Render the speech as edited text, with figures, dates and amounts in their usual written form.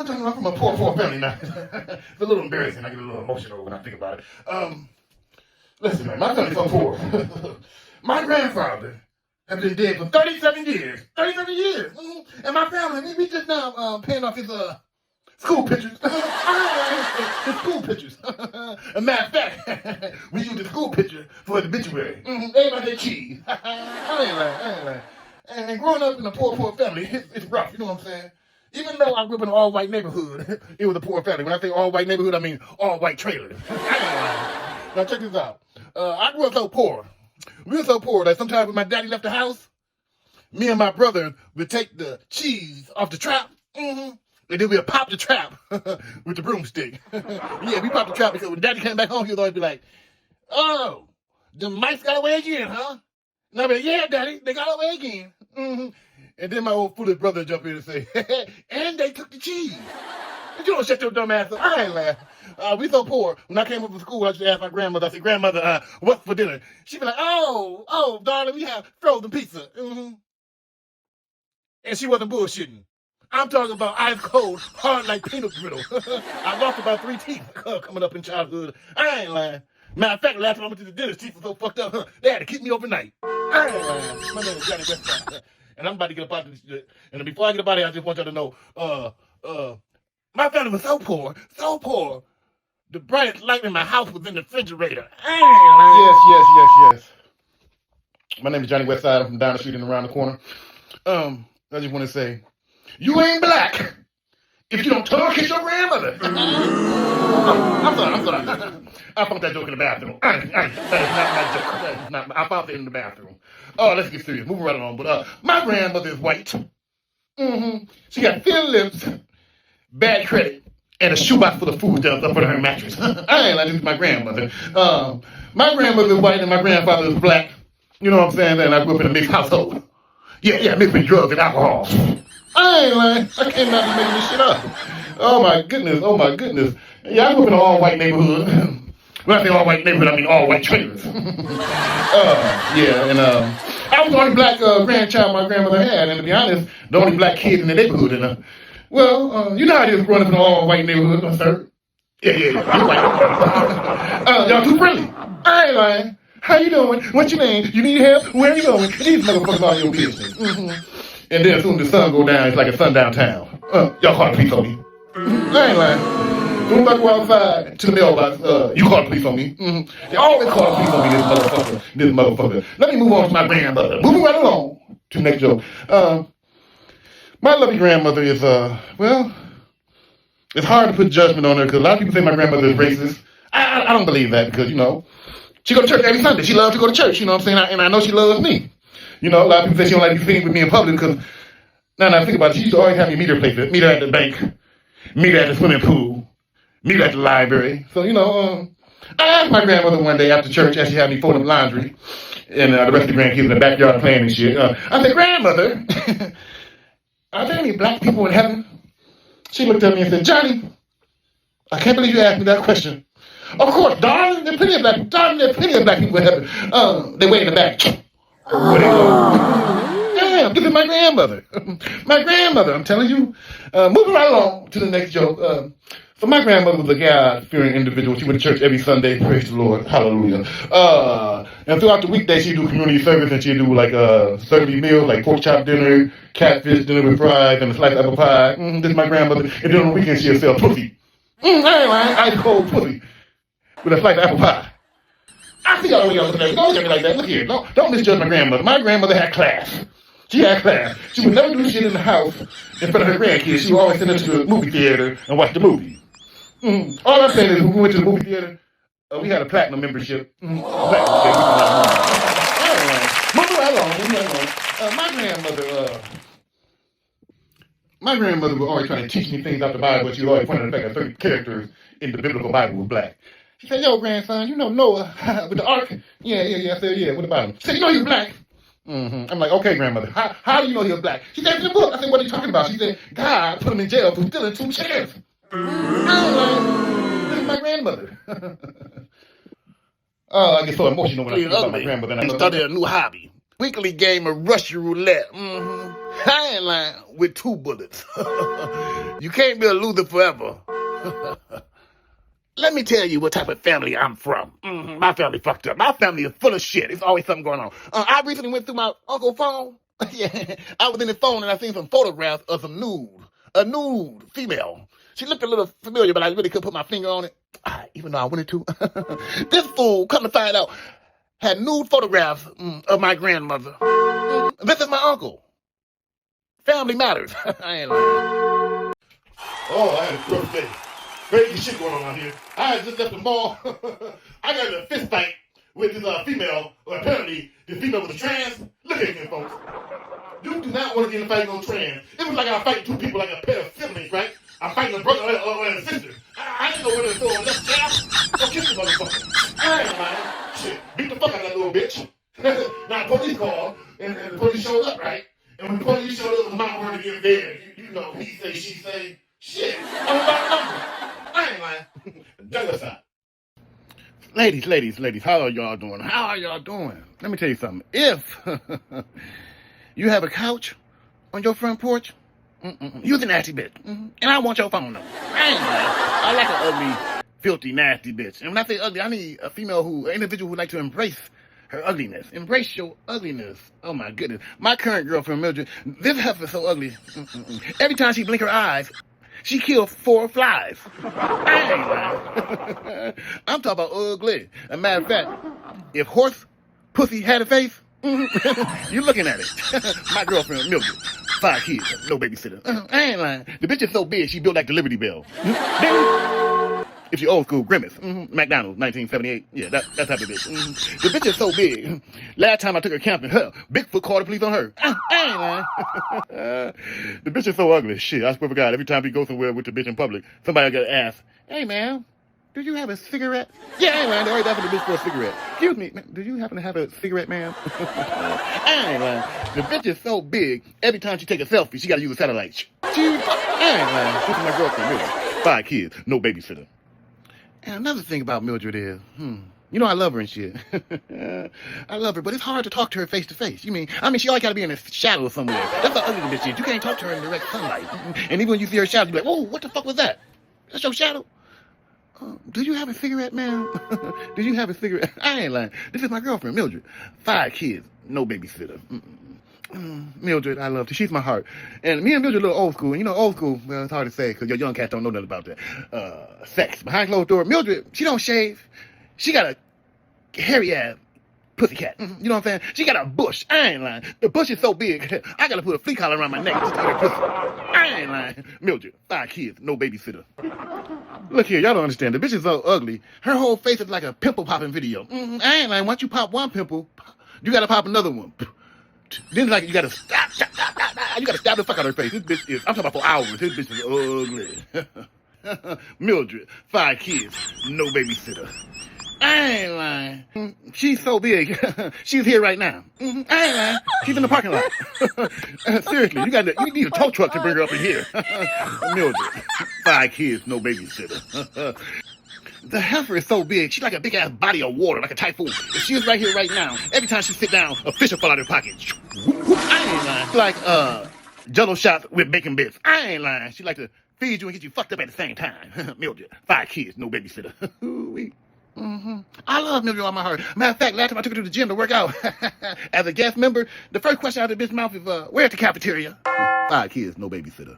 I'm from a poor family now. It's a little embarrassing. I get a little emotional when I think about it. Listen, man, my family's so poor. My grandfather has been dead for 37 years. 37 years. And my family, we just now paying off his school pictures. His school pictures. A matter of fact, we use the school picture for the obituary. Everybody get cheese. I ain't lying. And growing up in a poor family, it's rough, you know what I'm saying? Even though I grew up in an all-white neighborhood, it was a poor family. When I say all-white neighborhood, I mean all-white trailers. Now check this out. I grew up so poor. We were so poor that sometimes when my daddy left the house, me and my brother would take the cheese off the trap, and then we'd pop the trap with the broomstick. Yeah, we popped the trap because when daddy came back home, he would always be like, "Oh, the mice got away again, huh?" And I'd be like, "Yeah, daddy, they got away again." And then my old foolish brother jump in and say, "And they took the cheese." You don't shut your dumb ass up. I ain't laugh. We so poor. When I came up from school, I used to ask my grandmother, I said, "Grandmother, what's for dinner?" She'd be like, oh, darling, we have frozen pizza. And she wasn't bullshitting. I'm talking about ice cold, hard like peanut brittle. I lost about 3 teeth coming up in childhood. I ain't lying. Matter of fact, last time I went to the dentist, teeth were so fucked up, they had to keep me overnight. I ain't lying. My name is Johnny Westside. And I'm about to get up out of this. And before I get up out of here, I just want y'all to know, my family was so poor. The brightest light in my house was in the refrigerator. Yes. My name is Johnny Westside. I'm from down the street and around the corner. I just want to say, you ain't black if you don't talk at your grandmother. I'm sorry. I found that joke in the bathroom. That is not my joke. I found it in the bathroom. Oh, let's get serious. Moving right along. But my grandmother is white. She got thin lips, bad credit, and a shoebox full of food stuff up under her mattress. I ain't like this is my grandmother. My grandmother is white and my grandfather is black. You know what I'm saying? And I grew up in a mixed household. Yeah, mixed with drugs and alcohol. I ain't lying. I came out and making this shit up. Oh my goodness. Yeah, I grew up in an all-white neighborhood. When I say all-white neighborhood, I mean all-white trailers. I was the only black grandchild my grandmother had, and to be honest, the only black kid in the neighborhood. And you know how it is growing up in an all-white neighborhood, sir? Yeah, you're white. Y'all too friendly. I ain't lying. How you doing? What's your name? You need help? Where are you going? These motherfuckers are your business. And then as soon as the sun go down, it's like a sundown town. Y'all call the police on me. I ain't lying. As soon as I go outside to the mailbox, you call the police on me. They always call the police on me, this motherfucker. Let me move on to my grandmother. Moving right along to the next joke. My lovely grandmother is, it's hard to put judgment on her because a lot of people say my grandmother is racist. I don't believe that because, she go to church every Sunday. She loves to go to church, you know what I'm saying? And I know she loves me. A lot of people say she don't like to be seen with me in public because, now think about it, she used to always have me meet her places. Meet her at the bank, meet her at the swimming pool, meet her at the library. So, I asked my grandmother one day after church as she had me fold up laundry and the rest of the grandkids in the backyard playing and shit. I said, "Grandmother, are there any black people in heaven?" She looked at me and said, "Johnny, I can't believe you asked me that question. Of course, darling, there are plenty of black people in heaven. They wait in the back. Where they go? Damn, this is my grandmother. My grandmother, I'm telling you. Moving right along to the next joke. So my grandmother was a God-fearing individual. She went to church every Sunday. Praise the Lord. Hallelujah. And throughout the weekday, she'd do community service and she'd do like serving meals, like pork chop dinner, catfish dinner with fries, and a slice of apple pie. This is my grandmother. And then on the weekend, she'd sell pussy. I ain't lying. Ice cold pussy with a slice of apple pie. I see y'all when y'all looking at me. Don't look at me like that. Look here. Don't misjudge my grandmother. My grandmother had class. She had class. She would never do shit in the house in front of her grandkids. She would always send them to the movie theater and watch the movie. All I'm saying is when we went to the movie theater, we had a platinum membership. Moving right along. My grandmother would always try to teach me things out the Bible, but she would always point out the fact that certain characters in the biblical Bible were black. She said, "Yo, grandson, Noah with the ark?" Yeah. I said, "Yeah, what about him?" She said, "You know he's black." I'm like, "Okay, grandmother, how do you know he was black?" She said, "In the book." I said, "What are you talking about?" She said, "God put him in jail for stealing 2 chairs." I was like, "This is my grandmother." I get so emotional when I think about my grandmother. And I started a new hobby. Weekly game of Russian roulette. I ain't lying, with 2 bullets. You can't be a loser forever. Let me tell you what type of family I'm from. My family fucked up. My family is full of shit. It's always something going on. I recently went through my uncle's phone. Yeah, I was in his phone and I seen some photographs of a nude female. She looked a little familiar, but I really couldn't put my finger on it. Even though I wanted to. This fool, come to find out, had nude photographs of my grandmother. This is my uncle. Family matters. I ain't lying. Oh, I had a birthday. Crazy shit going on out here. I had just left the mall. I got in a fist fight with this female. Well, apparently, this female was trans. Look at me, folks. You do not want to get in a fight with no trans. It was like I was fighting 2 people like a pair of siblings, right? I'm fighting a brother and a sister. I didn't know whether to throw a left jab or kiss the motherfucker. I ain't lying. Shit, beat the fuck out of that little bitch. Now, the police called, and the police showed up, right? And when the police showed up, it was my word against theirs. You know, he say, she say. Shit, I'm about number. I ain't lying. Genocide. Ladies, how are y'all doing? How are y'all doing? Let me tell you something. If you have a couch on your front porch, you're the nasty bitch. And I want your phone number. I ain't lying. I like an ugly, filthy, nasty bitch. And when I say ugly, I need an individual who like to embrace her ugliness. Embrace your ugliness. Oh my goodness. My current girlfriend, Mildred, this heifer is so ugly. Every time she blink her eyes, she killed 4 flies. I ain't lying. I'm talking about ugly. As a matter of fact, if horse pussy had a face, you're looking at it. My girlfriend, Mildred, 5 kids, no babysitter. I ain't lying. The bitch is so big, she built like the Liberty Bell. If you're old school, Grimace. McDonald's, 1978. Yeah, that type of bitch. The bitch is so big. Last time I took her camping, Bigfoot called the police on her. I ain't lying. The bitch is so ugly. Shit, I swear to God, every time we go somewhere with the bitch in public, somebody got to ask, hey, man, do you have a cigarette? Yeah, I ain't lying. They always asking the bitch for a cigarette. Excuse me, man, do you happen to have a cigarette, ma'am? I ain't lying. The bitch is so big, every time she take a selfie, she got to use a satellite. I ain't lying. This is my girlfriend, Mildred. 5 kids, no babysitter. And another thing about Mildred is, you know I love her and shit. I love her, but it's hard to talk to her face to face. I mean, she always got to be in a shadow somewhere. That's how ugly the bitch is. You can't talk to her in direct sunlight. And even when you see her shadow, you be like, whoa, what the fuck was that? That's your shadow? Do you have a cigarette, ma'am? Do you have a cigarette? I ain't lying. This is my girlfriend, Mildred. 5 kids, no babysitter. Mildred, I love her. She's my heart. And me and Mildred a little old school. And you know, old school, well, it's hard to say because your young cats don't know nothing about that. Sex. Behind closed door. Mildred, she don't shave. She got a hairy ass pussycat. You know what I'm saying? She got a bush. I ain't lying. The bush is so big, I got to put a flea collar around my neck just to get her pussy. I ain't lying. Mildred, 5 kids, no babysitter. Look here, y'all don't understand. The bitch is so ugly. Her whole face is like a pimple popping video. I ain't lying. Once you pop one pimple, you got to pop another one. Then like you gotta stop. You gotta stab the fuck out of her face. This bitch is, I'm talking about for hours. This bitch is ugly. Mildred, 5 kids, no babysitter. I ain't lying. She's so big. She's here right now. I ain't lying. She's in the parking lot. Seriously, you need a tow truck to bring her up in here. Mildred, 5 kids, no babysitter. The heifer is so big, she's like a big-ass body of water, like a typhoon. If she was right here right now, every time she sit down, a fish will fall out of her pocket. I ain't lying. Like, Jello shots with bacon bits. I ain't lying. She like to feed you and get you fucked up at the same time. Mildred, 5 kids, no babysitter. I love Mildred on my heart. Matter of fact, last time I took her to the gym to work out, as a guest member, the first question out of the bitch's mouth is, where's the cafeteria? 5 kids, no babysitter.